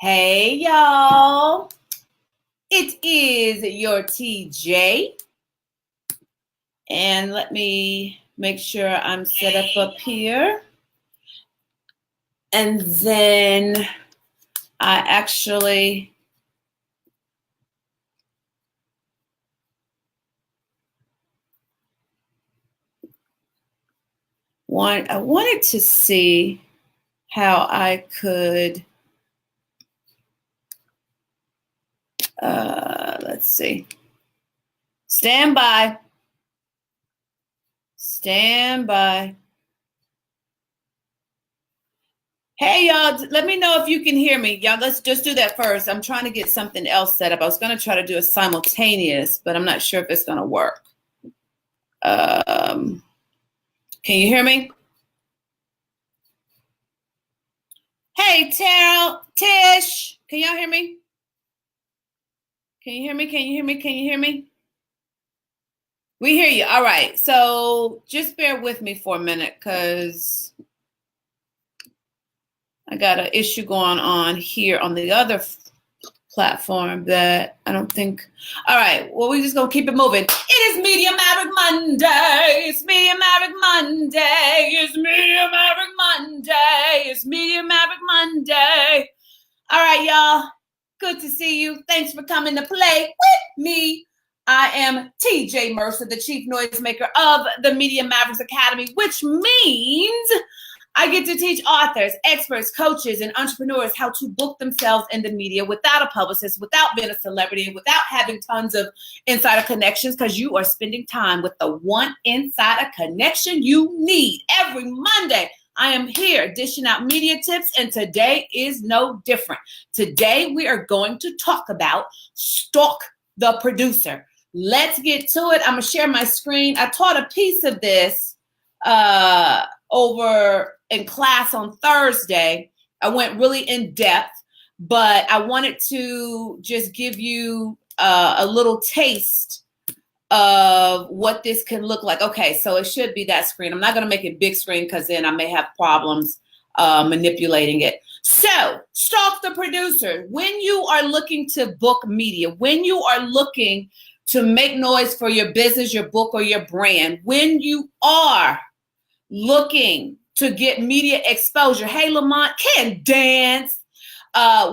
Hey, y'all. It is your TJ. And let me make sure I'm set up here. And then I actually wanted to see how I could, let's see. Stand by. Hey, y'all, let me know if you can hear me. Y'all, let's just do that first. I'm trying to get something else set up. I was going to try to do a simultaneous, but I'm not sure if it's going to work. Can you hear me? Hey, Terrell, Tish, can y'all hear me? Can you hear me? We hear you. All right. So just bear with me for a minute because I got an issue going on here on the other platform that I don't think. All right. Well, we're just going to keep it moving. It is Media Maverick Monday. It's Media Maverick Monday. It's Media Maverick Monday. It's Media Maverick Monday. All right, y'all. Good to see you. Thanks for coming to play with me. I am TJ Mercer, the chief noisemaker of the Media Mavericks Academy, which means I get to teach authors, experts, coaches, and entrepreneurs how to book themselves in the media without a publicist, without being a celebrity, and without having tons of insider connections, because you are spending time with the one insider connection you need. Every Monday, I am here dishing out media tips, and today is no different. Today, we are going to talk about Stalk the Producer. Let's get to it. I'm going to share my screen. I taught a piece of this over in class on Thursday. I went really in depth, but I wanted to just give you a little taste of what this can look like. Okay, so it should be that screen. I'm not going to make it big screen because then I may have problems manipulating it. So, Stalk the Producer. When you are looking to book media, when you are looking to make noise for your business, your book, or your brand, when you are looking to get media exposure, hey, Lamont, can dance.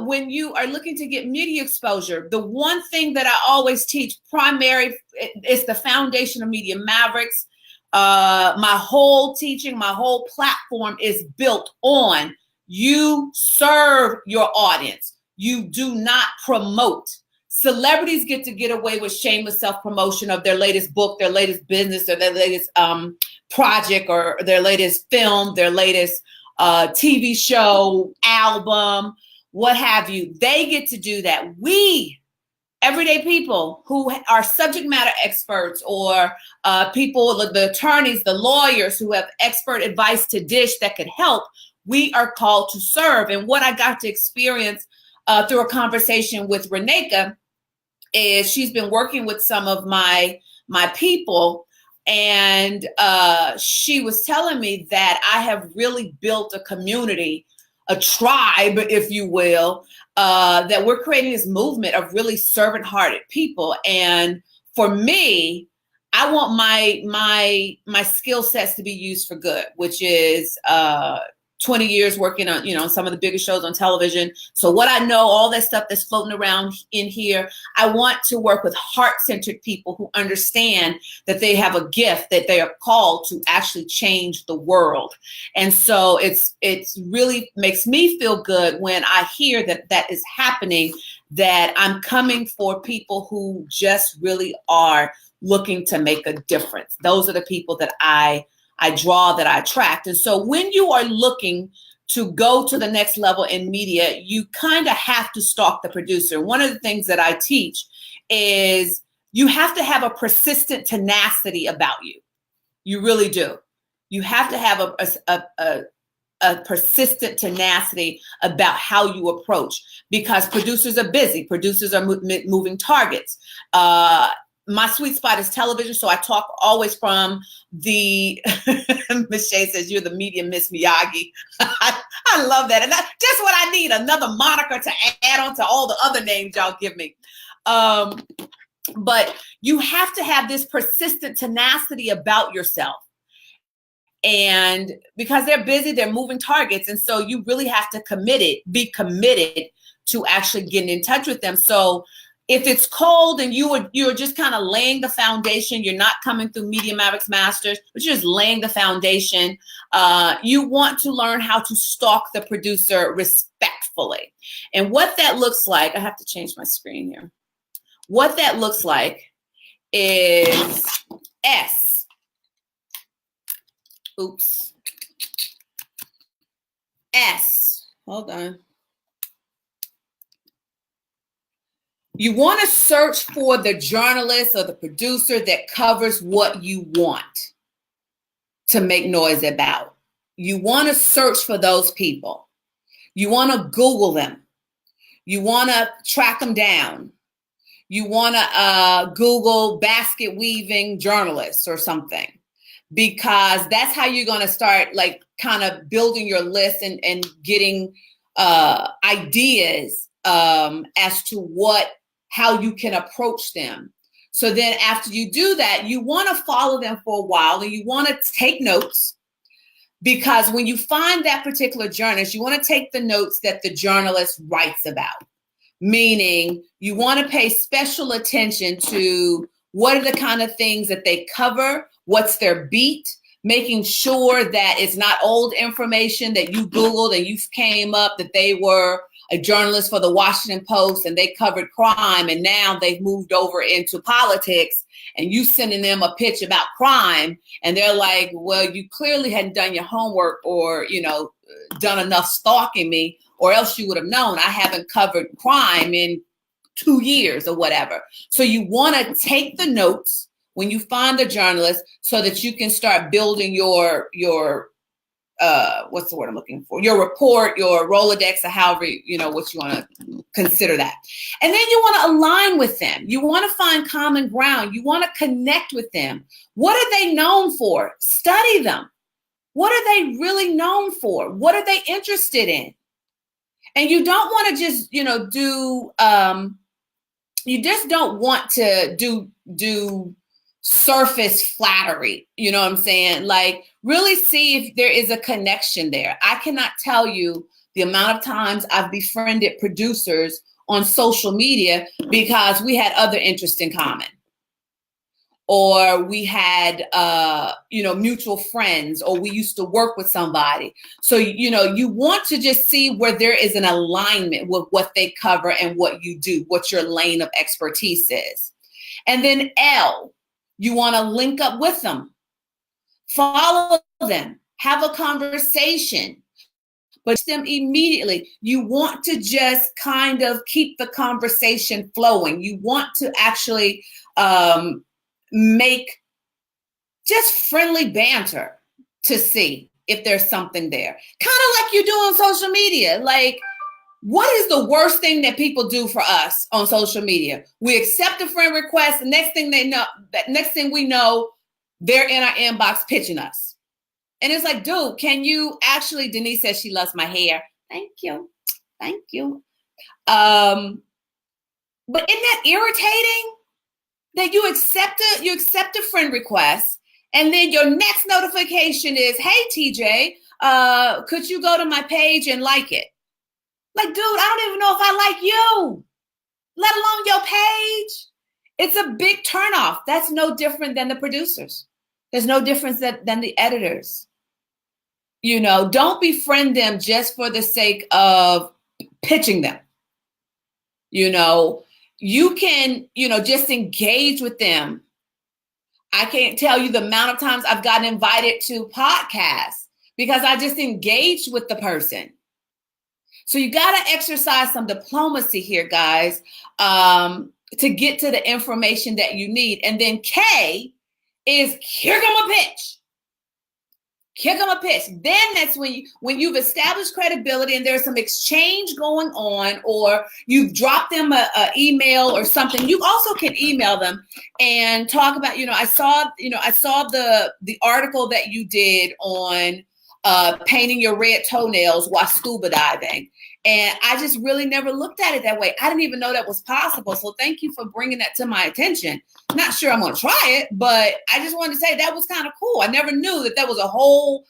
When you are looking to get media exposure, the one thing that I always teach, primary, is the foundation of Media Mavericks. My whole teaching, my whole platform is built on you serve your audience. You do not promote. Celebrities get to get away with shameless self-promotion of their latest book, their latest business, or their latest project, or their latest film, their latest TV show, album, what have you. They get to do that. We, everyday people who are subject matter experts, or people, the attorneys, the lawyers who have expert advice to dish that could help, we are called to serve. And what I got to experience through a conversation with Reneka is she's been working with some of my people, and she was telling me that I have really built a community, a tribe, if you will, that we're creating this movement of really servant-hearted people. And for me, I want my skill sets to be used for good, which is 20 years working on, some of the biggest shows on television. So what I know, all that stuff that's floating around in here, I want to work with heart-centered people who understand that they have a gift, that they are called to actually change the world. And so it's really makes me feel good when I hear that is happening, that I'm coming for people who just really are looking to make a difference. Those are the people that I draw, that I attract. And so when you are looking to go to the next level in media, you kind of have to stalk the producer. One of the things that I teach is you have to have a persistent tenacity about you. You really do. You have to have a persistent tenacity about how you approach, because producers are busy. Producers are moving targets. my sweet spot is television. So I talk always from the, Miss Shay says, you're the media Miss Miyagi. I love that. And that's just what I need, another moniker to add on to all the other names y'all give me. But you have to have this persistent tenacity about yourself. And because they're busy, they're moving targets. And so you really have to be committed to actually getting in touch with them. So if it's cold and you're just kind of laying the foundation, you're not coming through Media Mavericks Masters, but you're just laying the foundation. You want to learn how to stalk the producer respectfully. And what that looks like, I have to change my screen here. What that looks like is S. Oops. S. Hold on. You want to search for the journalist or the producer that covers what you want to make noise about. You want to search for those people. You want to Google them. You want to track them down. You want to Google basket weaving journalists or something, because that's how you're going to start like kind of building your list and getting ideas as to how you can approach them. So then after you do that, you want to follow them for a while and you want to take notes, because when you find that particular journalist, you want to take the notes that the journalist writes about. Meaning you want to pay special attention to what are the kind of things that they cover, what's their beat, making sure that it's not old information that you Googled and you came up that they were a journalist for the Washington Post and they covered crime and now they've moved over into politics and you sending them a pitch about crime and they're like, well, you clearly hadn't done your homework or, done enough stalking me, or else you would have known I haven't covered crime in 2 years or whatever. So you want to take the notes when you find the journalist so that you can start building your what's the word I'm looking for? Your report, your Rolodex, or however, what you want to consider that. And then you want to align with them. You want to find common ground. You want to connect with them. What are they known for? Study them. What are they really known for? What are they interested in? And you don't want to just, you just don't want to do surface flattery. You know what I'm saying? Like really see if there is a connection there. I cannot tell you the amount of times I've befriended producers on social media because we had other interests in common. Or we had, mutual friends, or we used to work with somebody. So, you want to just see where there is an alignment with what they cover and what you do, what your lane of expertise is. And then L, you want to link up with them, follow them, have a conversation, but them immediately. You want to just kind of keep the conversation flowing. You want to actually, make just friendly banter to see if there's something there. Kind of like you do on social media. Like, what is the worst thing that people do for us on social media? We accept a friend request. The next thing we know, they're in our inbox pitching us. And it's like, dude, can you actually, Denise says she loves my hair. Thank you. Thank you. But isn't that irritating? That you accept a friend request, and then your next notification is, hey, TJ, could you go to my page and like it? Like, dude, I don't even know if I like you, let alone your page. It's a big turnoff. That's no different than the producers. There's no difference than the editors. Don't befriend them just for the sake of pitching them. You can, just engage with them. I can't tell you the amount of times I've gotten invited to podcasts because I just engaged with the person. So you got to exercise some diplomacy here, guys, to get to the information that you need. And then K is, here come a pitch. Kick them a pitch. Then that's when you've established credibility and there's some exchange going on, or you've dropped them a email or something. You also can email them and talk about, I saw the article that you did on painting your red toenails while scuba diving. And I just really never looked at it that way. I didn't even know that was possible. So thank you for bringing that to my attention. Not sure I'm going to try it, but I just wanted to say that was kind of cool. I never knew that there was a whole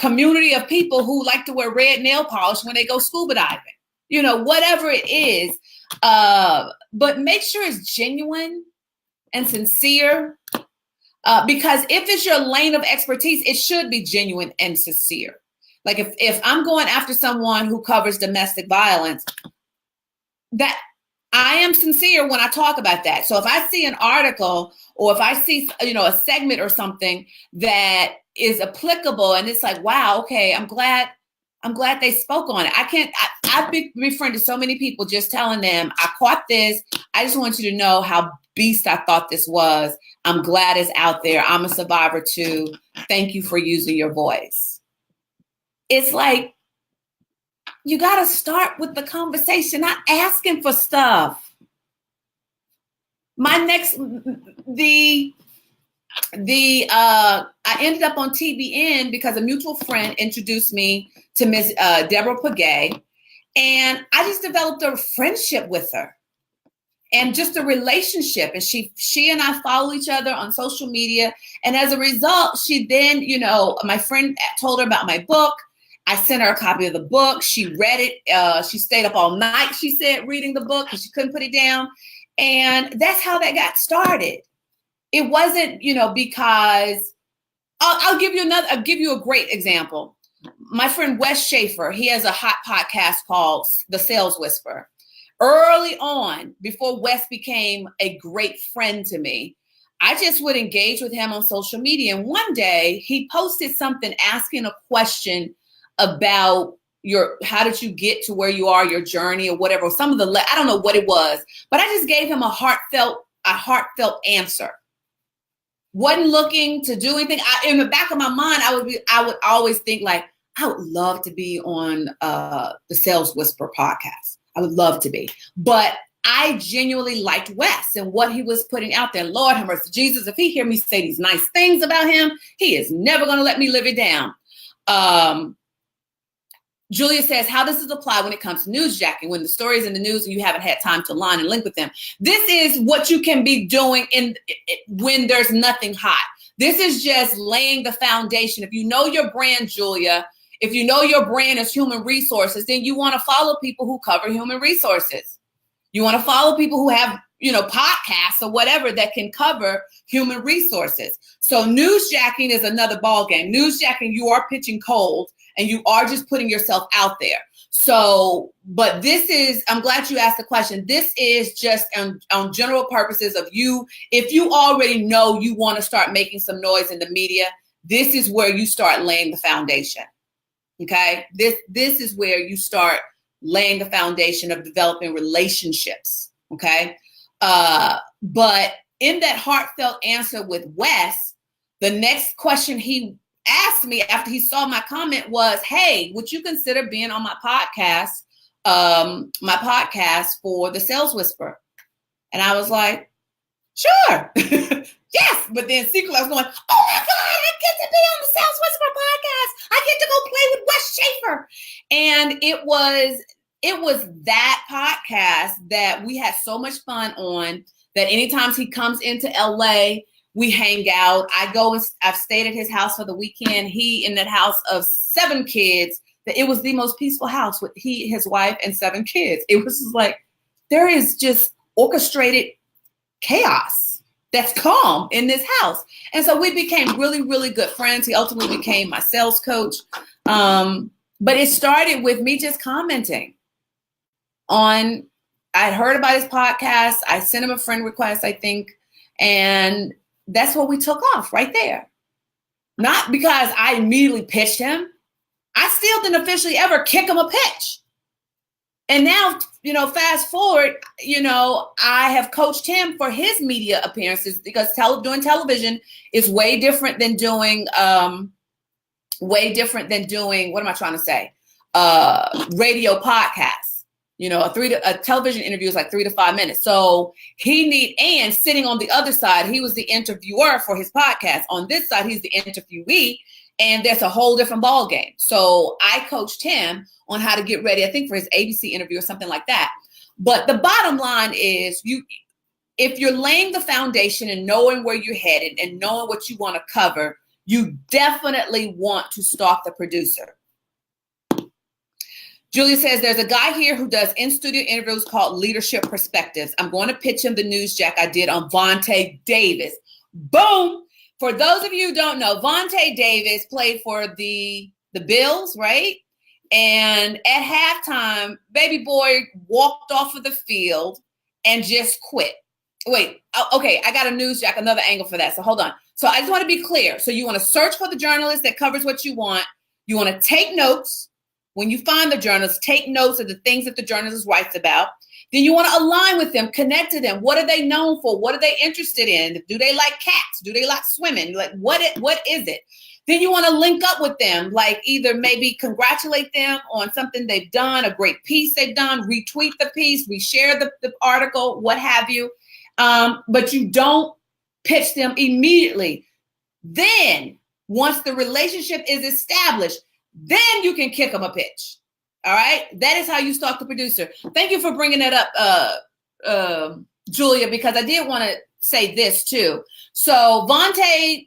community of people who like to wear red nail polish when they go scuba diving, whatever it is. But make sure it's genuine and sincere. Because if it's your lane of expertise, it should be genuine and sincere. Like if I'm going after someone who covers domestic violence, that I am sincere when I talk about that. So if I see an article or if I see, a segment or something that is applicable and it's like, wow, okay, I'm glad they spoke on it. I've befriended so many people just telling them, I caught this. I just want you to know how beast I thought this was. I'm glad it's out there. I'm a survivor too. Thank you for using your voice. It's like, you got to start with the conversation, not asking for stuff. I ended up on TBN because a mutual friend introduced me to Miss Deborah Pagay, and I just developed a friendship with her and just a relationship. And she and I follow each other on social media. And as a result, she then, my friend told her about my book. I sent her a copy of the book. She read it. She stayed up all night, she said, reading the book because she couldn't put it down. And that's how that got started. It wasn't, because I'll give you a great example. My friend Wes Schaefer, he has a hot podcast called The Sales Whisperer. Early on, before Wes became a great friend to me, I just would engage with him on social media. And one day he posted something asking a question about how did you get to where you are, your journey or whatever. I don't know what it was, but I just gave him a heartfelt answer. Wasn't looking to do anything. In the back of my mind, I would always think like, I would love to be on the Sales Whisperer podcast. I would love to be, but I genuinely liked Wes and what he was putting out there. Lord have mercy, Jesus, if he hear me say these nice things about him, he is never going to let me live it down. Julia says, how does this apply when it comes to newsjacking? When the story is in the news and you haven't had time to line and link with them. This is what you can be doing when there's nothing hot. This is just laying the foundation. If you know your brand, Julia, if you know your brand is human resources, then you want to follow people who cover human resources. You want to follow people who have, podcasts or whatever that can cover human resources. So newsjacking is another ballgame. Newsjacking, you are pitching cold. And you are just putting yourself out there. So, but I'm glad you asked the question. This is just on general purposes of you. If you already know you want to start making some noise in the media, this is where you start laying the foundation. Okay. This is where you start laying the foundation of developing relationships. Okay. But in that heartfelt answer with Wes, the next question he asked me after he saw my comment was, hey, would you consider being on my podcast for The Sales Whisperer? And I was like, sure. Yes. But then secretly I was going, oh my God, I get to be on The Sales Whisperer podcast. I get to go play with Wes Schaefer. And it was that podcast that we had so much fun on that anytime he comes into LA, we hang out. I've stayed at his house for the weekend. He in that house of 7 kids. It was the most peaceful house with his wife and 7 kids. It was like, there is just orchestrated chaos that's calm in this house. And so we became really, really good friends. He ultimately became my sales coach. But it started with me just commenting on, I'd heard about his podcast. I sent him a friend request, I think. And that's what we took off right there. Not because I immediately pitched him. I still didn't officially ever kick him a pitch. And now, fast forward, I have coached him for his media appearances because doing television is way different than doing way different than doing, what am I trying to say? Radio podcasts. You know, a television interview is like 3 to 5 minutes. So and sitting on the other side, he was the interviewer for his podcast. On this side, he's the interviewee, and there's a whole different ball game. So I coached him on how to get ready, I think for his ABC interview or something like that. But the bottom line is, if you're laying the foundation and knowing where you're headed and knowing what you want to cover, you definitely want to stalk the producer. Julia says, there's a guy here who does in-studio interviews called Leadership Perspectives. I'm going to pitch him the news jack I did on Vontae Davis. Boom. For those of you who don't know, Vontae Davis played for the Bills, right? And at halftime, baby boy walked off of the field and just quit. Wait, okay, I got a news jack, another angle for that. So hold on. So I just want to be clear. So you want to search for the journalist that covers what you want. You want to take notes. When you find the journalist, take notes of the things that the journalist writes about. Then you want to align with them, connect to them. What are they known for? What are they interested in? Do they like cats? Do they like swimming? Like, what is it? Then you want to link up with them, like either maybe congratulate them on something they've done, a great piece they've done, retweet the piece, reshare the article, what have you. But you don't pitch them immediately. Then once the relationship is established, then you can kick them a pitch. All right. That is how you stalk the producer. Thank you for bringing that up, Julia, because I did want to say this too. So Vontae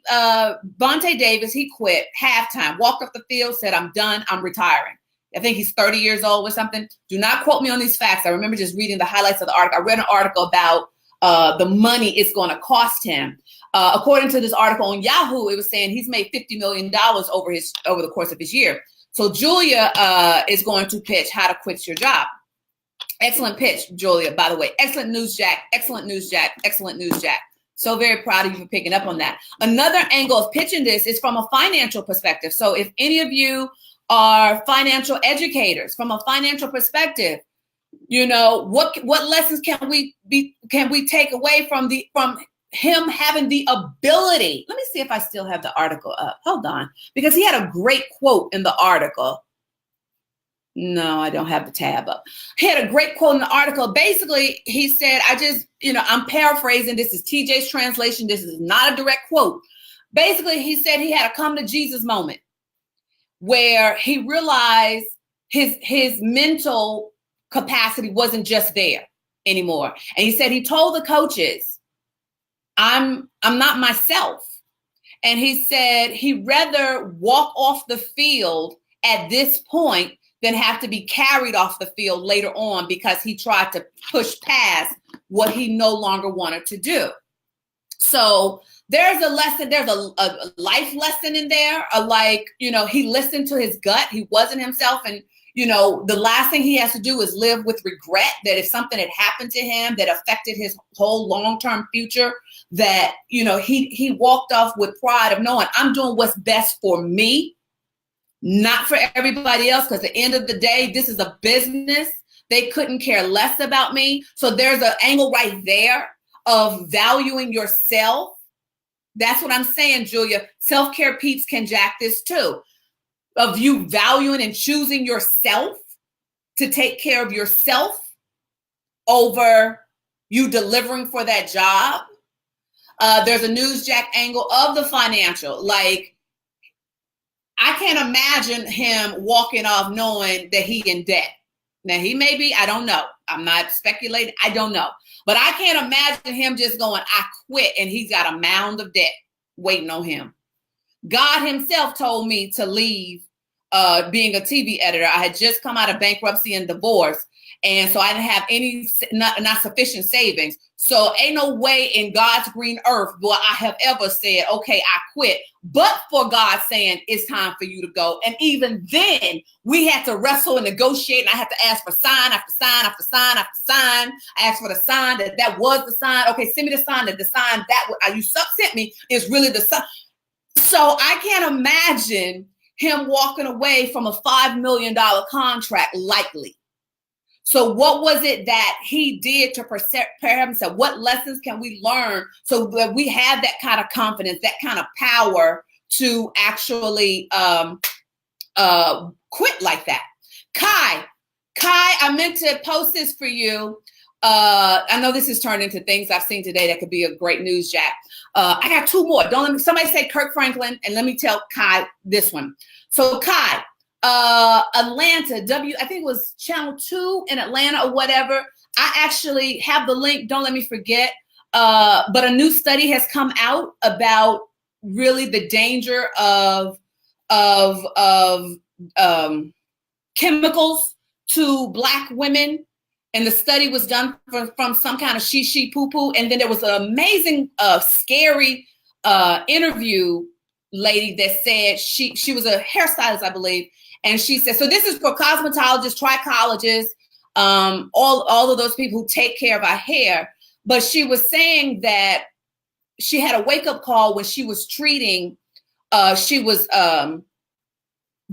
Davis, he quit halftime, walked off the field, said, I'm done. I'm retiring. I think he's 30 years old or something. Do not quote me on these facts. I remember just reading the highlights of the article. I read an article about the money it's going to cost him. According to this article on Yahoo, it was saying he's made $50 million over the course of his year. So Julia is going to pitch how to quit your job. Excellent pitch, Julia, by the way. Excellent news, Jack. Excellent news, Jack. Excellent news, Jack. So very proud of you for picking up on that. Another angle of pitching this is from a financial perspective. So if any of you are financial educators, from a financial perspective, you know, what lessons can we take away from him having the ability? Let me see if I still have the article up. Hold on, because he had a great quote in the article. No, I don't have the tab up. He had a great quote in the article. Basically, he said, I'm paraphrasing. This is TJ's translation. This is not a direct quote. Basically, he said he had a come to Jesus moment where he realized his mental capacity wasn't just there anymore. And he said he told the coaches, I'm not myself. And he said he'd rather walk off the field at this point than have to be carried off the field later on because he tried to push past what he no longer wanted to do. So there's a lesson, there's a life lesson in there. He listened to his gut. He wasn't himself. And, the last thing he has to do is live with regret that if something had happened to him that affected his whole long-term future, that, he walked off with pride of knowing I'm doing what's best for me, not for everybody else. Because at the end of the day, this is a business. They couldn't care less about me. So there's an angle right there of valuing yourself. That's what I'm saying, Julia. Self-care peeps can jack this too. Of you valuing and choosing yourself to take care of yourself over you delivering for that job. There's a news jack angle of the financial. Like, I can't imagine him walking off knowing that he in debt. Now, he may be, I don't know. I'm not speculating. I don't know. But I can't imagine him just going, I quit, and he's got a mound of debt waiting on him. God himself told me to leave being a TV editor. I had just come out of bankruptcy and divorce. And so I didn't have not sufficient savings. So ain't no way in God's green earth will I have ever said, okay, I quit. But for God saying it's time for you to go. And even then we had to wrestle and negotiate. And I had to ask for sign after sign after sign after sign. I asked for the sign that was the sign. Okay, send me the sign that the sign that you sent me is really the sign. So I can't imagine him walking away from a $5 million contract lightly. So what was it that he did to prepare himself? What lessons can we learn so that we have that kind of confidence, that kind of power to actually quit like that. Kai, I meant to post this for you. I know this has turned into things I've seen today that could be a great news jack. I got two more. Don't let me, somebody say Kirk Franklin, and let me tell Kai this one. So Kai, Atlanta, I think it was Channel 2 in Atlanta or whatever. I actually have the link. Don't let me forget. But a new study has come out about really the danger of chemicals to Black women. And the study was done from some kind of she poo poo. And then there was an amazing, scary interview lady that said she was a hairstylist, I believe. And she said, so this is for cosmetologists, trichologists, all of those people who take care of our hair. But she was saying that she had a wake up call when she was treating, she was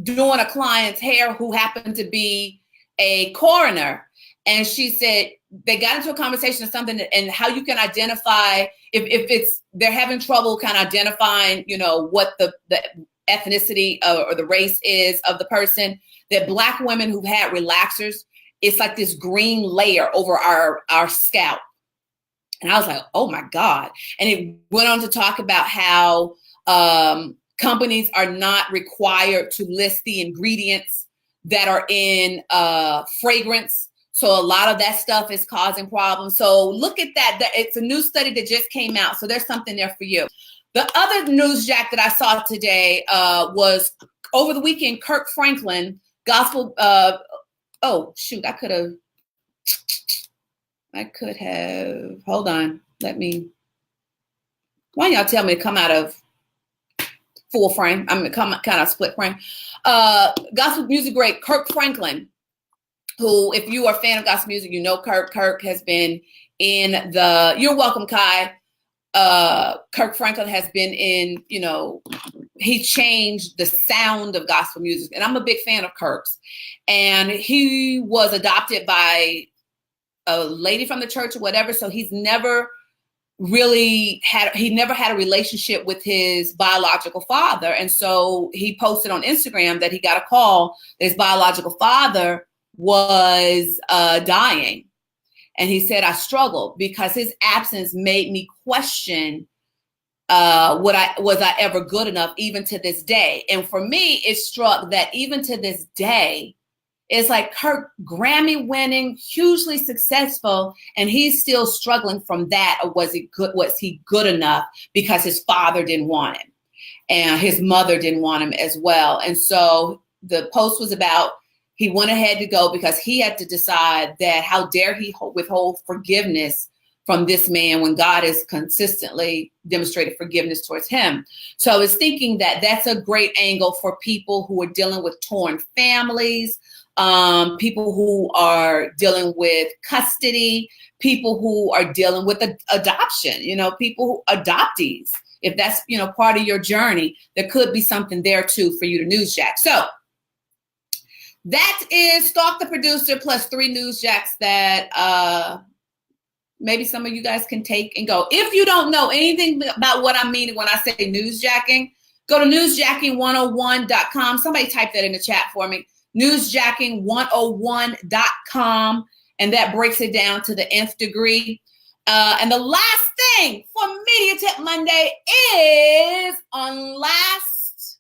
doing a client's hair who happened to be a coroner. And she said they got into a conversation or something, and how you can identify if they're having trouble kind of identifying, what the ethnicity or the race is of the person. That Black women who've had relaxers, it's like this green layer over our scalp. And I was like, oh my God. And it went on to talk about how companies are not required to list the ingredients that are in fragrance. So a lot of that stuff is causing problems. So look at that. It's a new study that just came out. So there's something there for you. The other news jack that I saw today was over the weekend, Kirk Franklin, gospel. Oh, shoot, I could have, hold on. Why y'all tell me to come out of full frame? I'm going to come kind of split frame. Gospel music great, Kirk Franklin, who, if you are a fan of gospel music, Kirk. Kirk has been in you're welcome, Kai. Kirk Franklin has been in, he changed the sound of gospel music. And I'm a big fan of Kirk's. And he was adopted by a lady from the church or whatever. So he's never had a relationship with his biological father. And so he posted on Instagram that he got a call that his biological father was dying. And he said, I struggled because his absence made me question was I ever good enough, even to this day. And for me, it struck that even to this day, it's like Kirk, Grammy winning, hugely successful, and he's still struggling from that. Or was he good enough because his father didn't want him and his mother didn't want him as well. And so the post was about, he went ahead to go because he had to decide that how dare he withhold forgiveness from this man when God has consistently demonstrated forgiveness towards him. So I was thinking that that's a great angle for people who are dealing with torn families, people who are dealing with custody, people who are dealing with adoption, people who adoptees. If that's, part of your journey, there could be something there too for you to newsjack. So that is Stalk the Producer plus 3 newsjacks that maybe some of you guys can take and go. If you don't know anything about what I mean when I say newsjacking, go to newsjacking101.com. Somebody type that in the chat for me. Newsjacking101.com. And that breaks it down to the nth degree. And the last thing for Media Tip Monday is on last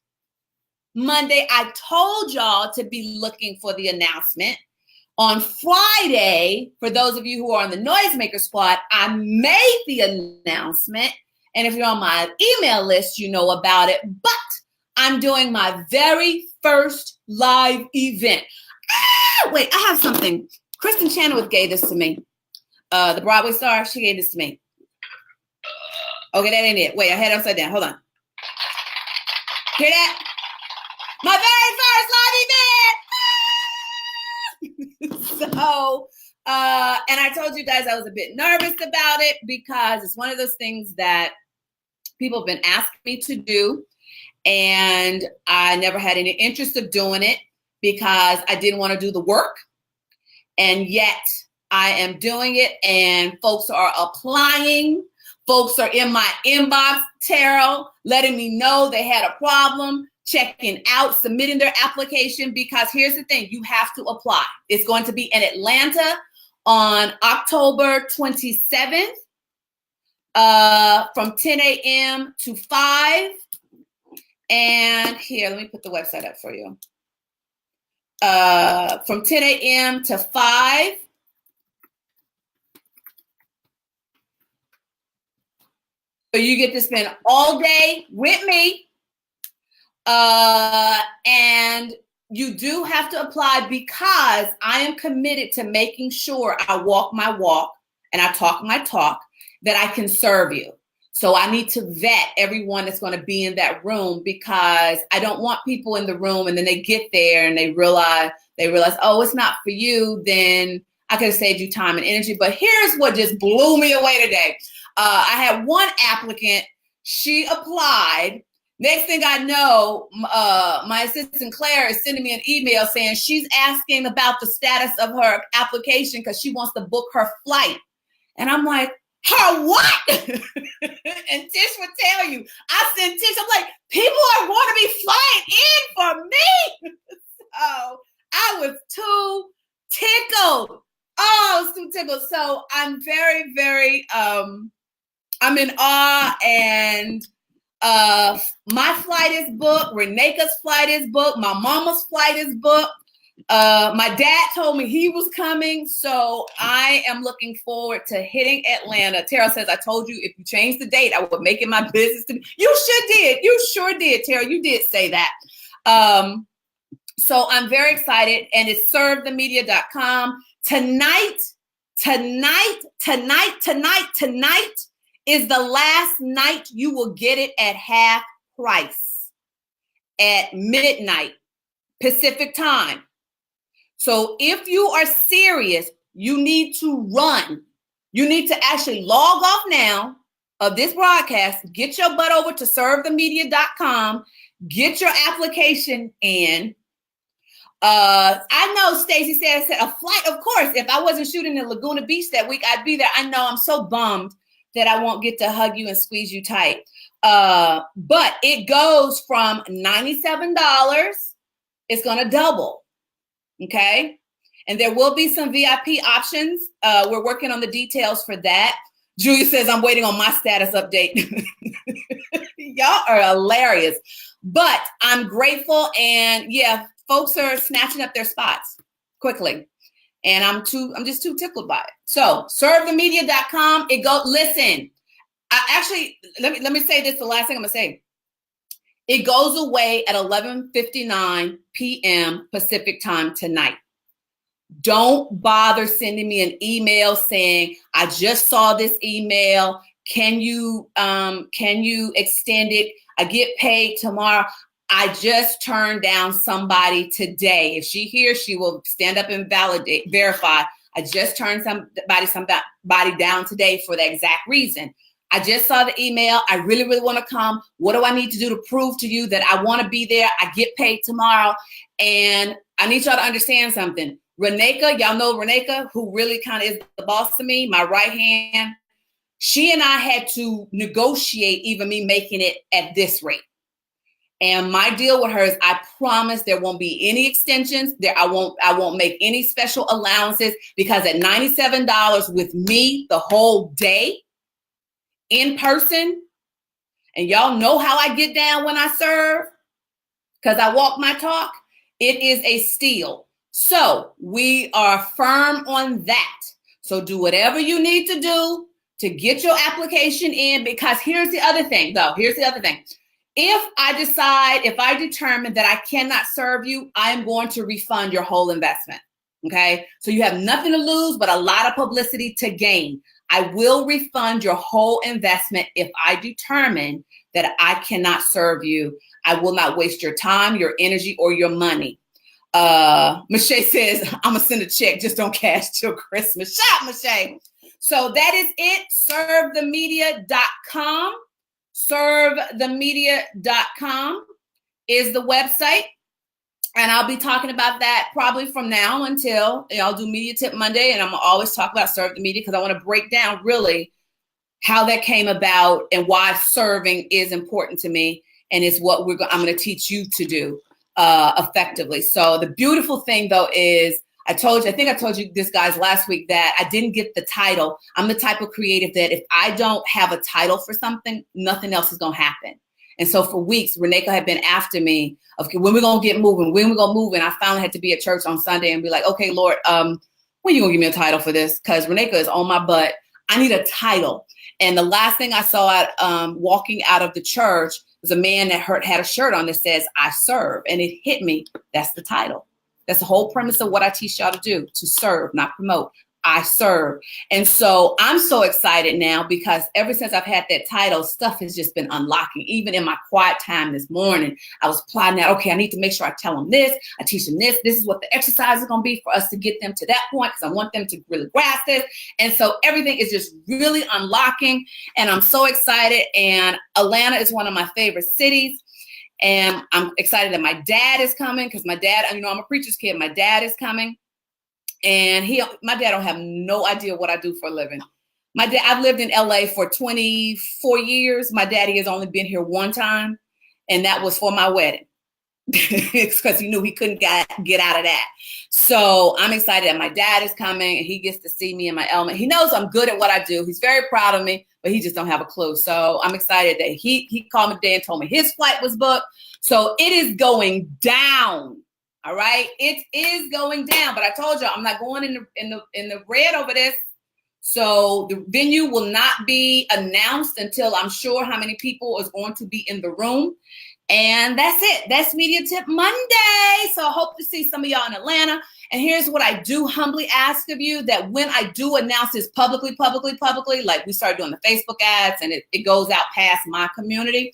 Monday, I told y'all to be looking for the announcement. On Friday, for those of you who are on the Noisemaker Squad, I made the announcement. And if you're on my email list, you know about it. But I'm doing my very first live event. Wait, I have something. Kristen Chenoweth gave this to me. The Broadway star, she gave this to me. Okay, that ain't it. Wait, I had it upside down. Hold on. Hear that? My very first live event. So, and I told you guys I was a bit nervous about it because it's one of those things that people have been asking me to do. And I never had any interest of doing it because I didn't want to do the work. And yet I am doing it, and folks are applying. Folks are in my inbox, Tarot, letting me know they had a problem, checking out, submitting their application, because here's the thing, you have to apply. It's going to be in Atlanta on October 27th from 10 a.m. to 5. And here, let me put the website up for you. From 10 a.m. to 5. So you get to spend all day with me. And you do have to apply, because I am committed to making sure I walk my walk and I talk my talk, that I can serve you. So I need to vet everyone that's going to be in that room, because I don't want people in the room and then they get there and they realize, oh, it's not for you. Then I could have saved you time and energy. But here's what just blew me away today. I had one applicant, she applied. Next thing I know, my assistant Claire is sending me an email saying she's asking about the status of her application because she wants to book her flight. And I'm like, her what? And Tish would tell you, I sent Tish, I'm like, people are going to be flying in for me. So I was too tickled. Oh, I was too tickled. So I'm very, very, I'm in awe, and my flight is booked. Reneka's flight is booked. My mama's flight is booked. My dad told me he was coming. So I am looking forward to hitting Atlanta. Tara says, I told you if you change the date, I would make it my business to be. You sure did, Tara. You did say that. So I'm very excited, and it's servethemedia.com. Tonight is the last night you will get it at half price at midnight Pacific time. So if you are serious, you need to run. You need to actually log off now of this broadcast, get your butt over to servethemedia.com, get your application in. I know Stacy said a flight, of course. If I wasn't shooting in Laguna Beach that week, I'd be there. I know, I'm so bummed that I won't get to hug you and squeeze you tight. But it goes from $97. It's going to double. Okay. And there will be some VIP options. We're working on the details for that. Julia says, I'm waiting on my status update. Y'all are hilarious. But I'm grateful. And yeah, folks are snatching up their spots quickly. And I'm just too tickled by it. So servethemedia.com. Listen, let me say this, the last thing I'm gonna say. It goes away at 11:59 p.m. Pacific time tonight. Don't bother sending me an email saying, I just saw this email. Can you extend it? I get paid tomorrow. I just turned down somebody today. If she hears, she will stand up and verify. I just turned somebody down today for the exact reason. I just saw the email. I really, really want to come. What do I need to do to prove to you that I want to be there? I get paid tomorrow. And I need y'all to understand something. Reneka, y'all know Reneka, who really kind of is the boss to me, my right hand. She and I had to negotiate even me making it at this rate. And my deal with her is I promise there won't be any extensions. I won't make any special allowances, because at $97 with me the whole day in person, and y'all know how I get down when I serve, because I walk my talk, it is a steal. So we are firm on that. So do whatever you need to do to get your application in, because here's the other thing, though. Here's the other thing. If I determine that I cannot serve you, I'm going to refund your whole investment. Okay. So you have nothing to lose, but a lot of publicity to gain. I will refund your whole investment if I determine that I cannot serve you. I will not waste your time, your energy, or your money. Michelle says, I'm going to send a check. Just don't cash till Christmas. Shut up, Michelle. So that is it. Servethemedia.com. Servethemedia.com is the website. And I'll be talking about that probably from now until I'll do Media Tip Monday. And I'm going to always talk about Serve the Media, because I want to break down really how that came about and why serving is important to me. And it's what I'm going to teach you to do effectively. So the beautiful thing, though, is I think I told you this, guys, last week, that I didn't get the title. I'm the type of creative that if I don't have a title for something, nothing else is going to happen. And so for weeks, Reneka had been after me, okay, when we're going to get moving, when we're going to move. And I finally had to be at church on Sunday and be like, okay, Lord, when are you going to give me a title for this? Because Reneka is on my butt. I need a title. And the last thing I saw walking out of the church was a man that had a shirt on that says, I serve. And it hit me. That's the title. That's the whole premise of what I teach y'all to do, to serve, not promote. I serve. And so I'm so excited now because ever since I've had that title, stuff has just been unlocking. Even in my quiet time this morning, I was plotting out, okay, I need to make sure I tell them this, I teach them this. This is what the exercise is going to be for us to get them to that point, because I want them to really grasp this. And so everything is just really unlocking, and I'm so excited. And Atlanta is one of my favorite cities. And I'm excited that my dad is coming, because my dad, I'm a preacher's kid. My dad is coming. And my dad don't have no idea what I do for a living. I've lived in LA for 24 years. My daddy has only been here one time, and that was for my wedding. It's because he knew he couldn't get out of that. So I'm excited that my dad is coming and he gets to see me in my element. He knows I'm good at what I do. He's very proud of me, but he just don't have a clue. So I'm excited that he called me today and told me his flight was booked. So it is going down. All right. It is going down, but I told you I'm not going in the red over this. So the venue will not be announced until I'm sure how many people is going to be in the room. And that's it. That's Media Tip Monday. So I hope to see some of y'all in Atlanta. And here's what I do humbly ask of you, that when I do announce this publicly, like we started doing the Facebook ads and it goes out past my community,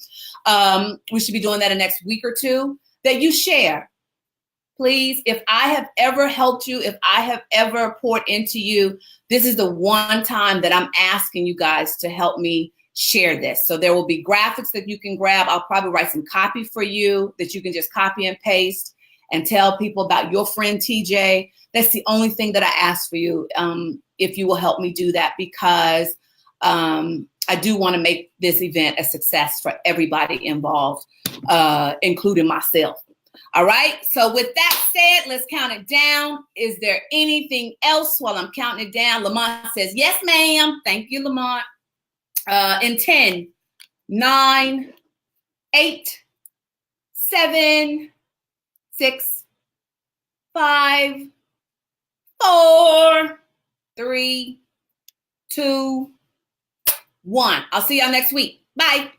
we should be doing that in the next week or two, that you share. Please, if I have ever helped you, if I have ever poured into you, this is the one time that I'm asking you guys to help me share this. So there will be graphics that you can grab. I'll probably write some copy for you that you can just copy and paste and tell people about your friend TJ. That's the only thing that I ask for you, if you will help me do that, because I do want to make this event a success for everybody involved, including myself. All right. So with that said, let's count it down. Is there anything else while I'm counting it down? Lamont says, yes, ma'am. Thank you, Lamont. In 10, 9, 8, 7, 6, 5, 4, 3, 2, 1. I'll see y'all next week. Bye.